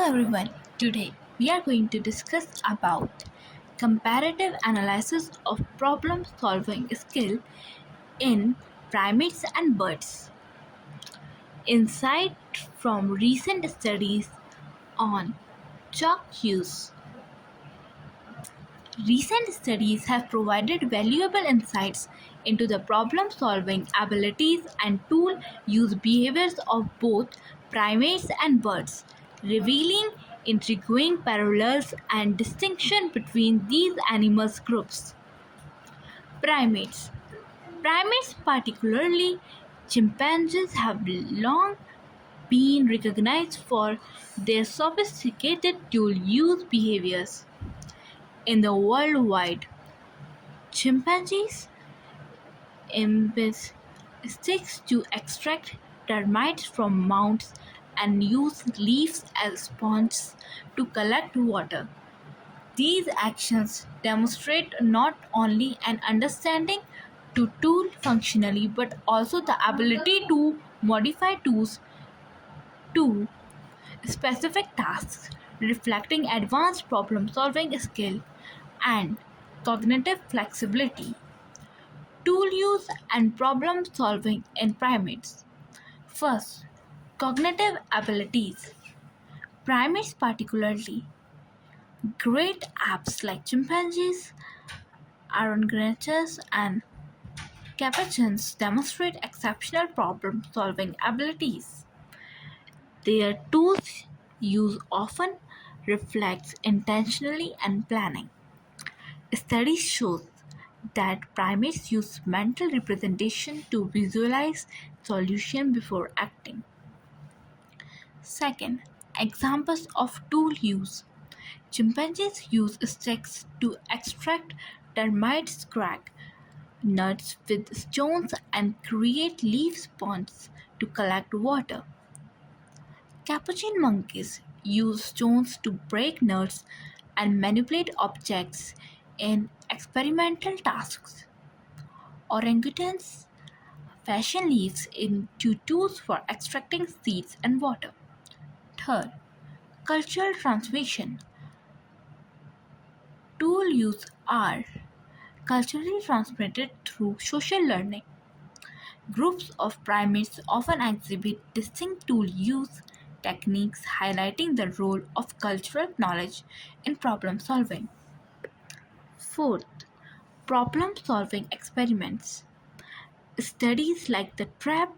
everyone. Today we are going to discuss about comparative analysis of problem solving skill in primates and birds. Insight from recent studies on chalk use. Recent studies have provided valuable insights into the problem solving abilities and tool use behaviors of both primates and birds, revealing intriguing parallels and distinction between these animal groups. Primates. Primates, particularly chimpanzees, have long been recognized for their sophisticated tool use behaviors. In the worldwide, chimpanzees embed sticks to extract termites from mounds and use leaves as sponges to collect water. These actions demonstrate not only an understanding to tool functionally but also the ability to modify tools to specific tasks, reflecting advanced problem solving skill and cognitive flexibility. Tool use and problem solving in primates. First, cognitive abilities. Primates, particularly great apes like chimpanzees, orangutans, and capuchins, demonstrate exceptional problem solving abilities. Their tools use often reflects intentionally and planning. Studies show that primates use mental representation to visualize solutions before acting. Second, examples of tool use. Chimpanzees use sticks to extract termites, crack nuts with stones, and create leaf sponges to collect water. Capuchin monkeys use stones to break nuts and manipulate objects in experimental tasks. Orangutans fashion leaves into tools for extracting seeds and water. Third, cultural transmission. Tool use are culturally transmitted through social learning. Groups of primates often exhibit distinct tool use techniques, highlighting the role of cultural knowledge in problem solving. Fourth, problem solving experiments. Studies like the trap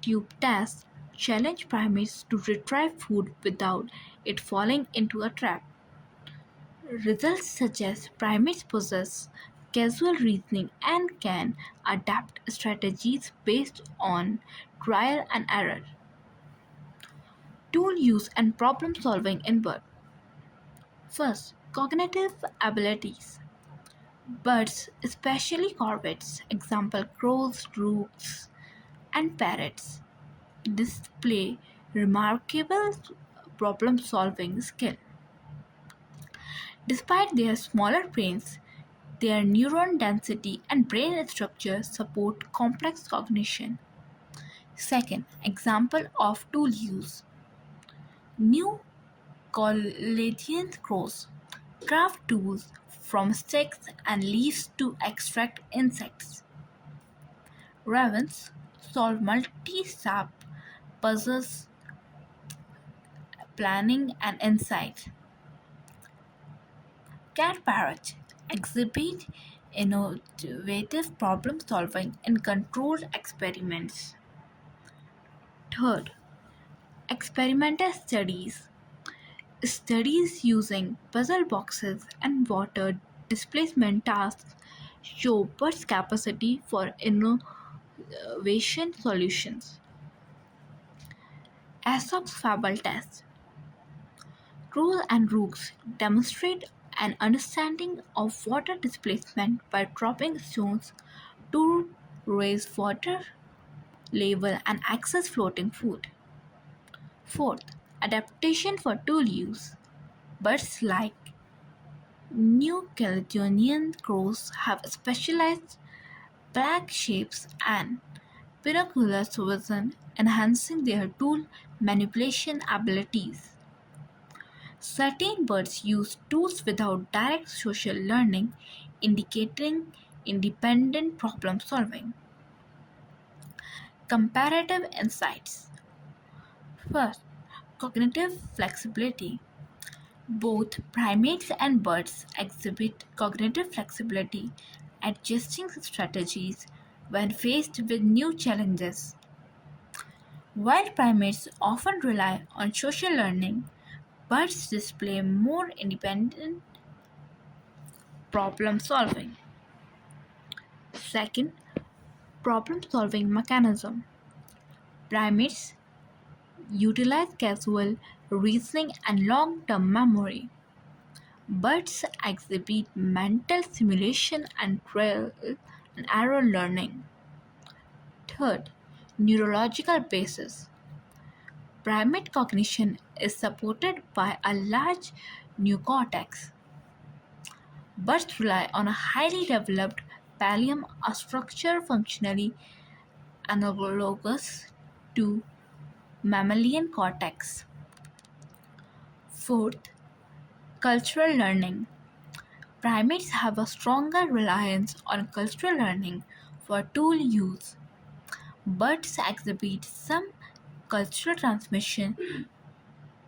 tube test challenge primates to retrieve food without it falling into a trap. Results suggest primates possess causal reasoning and can adapt strategies based on trial and error. Tool use and problem solving in birds. First, cognitive abilities. Birds, especially corvids, example crows, rooks, and parrots, display remarkable problem solving skill. Despite their smaller brains, their neuron density and brain structure support complex cognition. Second, example of tool use. New Collegian crows craft tools from sticks and leaves to extract insects. Ravens solve multi-step puzzles, planning and insight. Cat parrots exhibit innovative problem solving in controlled experiments. Third, experimental studies. Studies using puzzle boxes and water displacement tasks show birds' capacity for innovation solutions. Aesop's fable test. Crows and rooks demonstrate an understanding of water displacement by dropping stones to raise water level and access floating food. Fourth, adaptation for tool use. Birds like New Caledonian crows have specialized black shapes and binocular vision, enhancing their tool manipulation abilities. Certain birds use tools without direct social learning, indicating independent problem solving. Comparative insights. First, cognitive flexibility. Both primates and birds exhibit cognitive flexibility, adjusting strategies when faced with new challenges. While primates often rely on social learning, birds display more independent problem solving. Second, problem solving mechanism. Primates utilize causal reasoning and long term memory. Birds exhibit mental simulation and trial and error learning. Third, neurological basis. Primate cognition is supported by a large neocortex. Birds rely on a highly developed pallium, a structure functionally analogous to mammalian cortex. Fourth, cultural learning. Primates have a stronger reliance on cultural learning for tool use. Birds exhibit some cultural transmission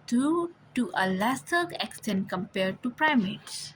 to a lesser extent compared to primates.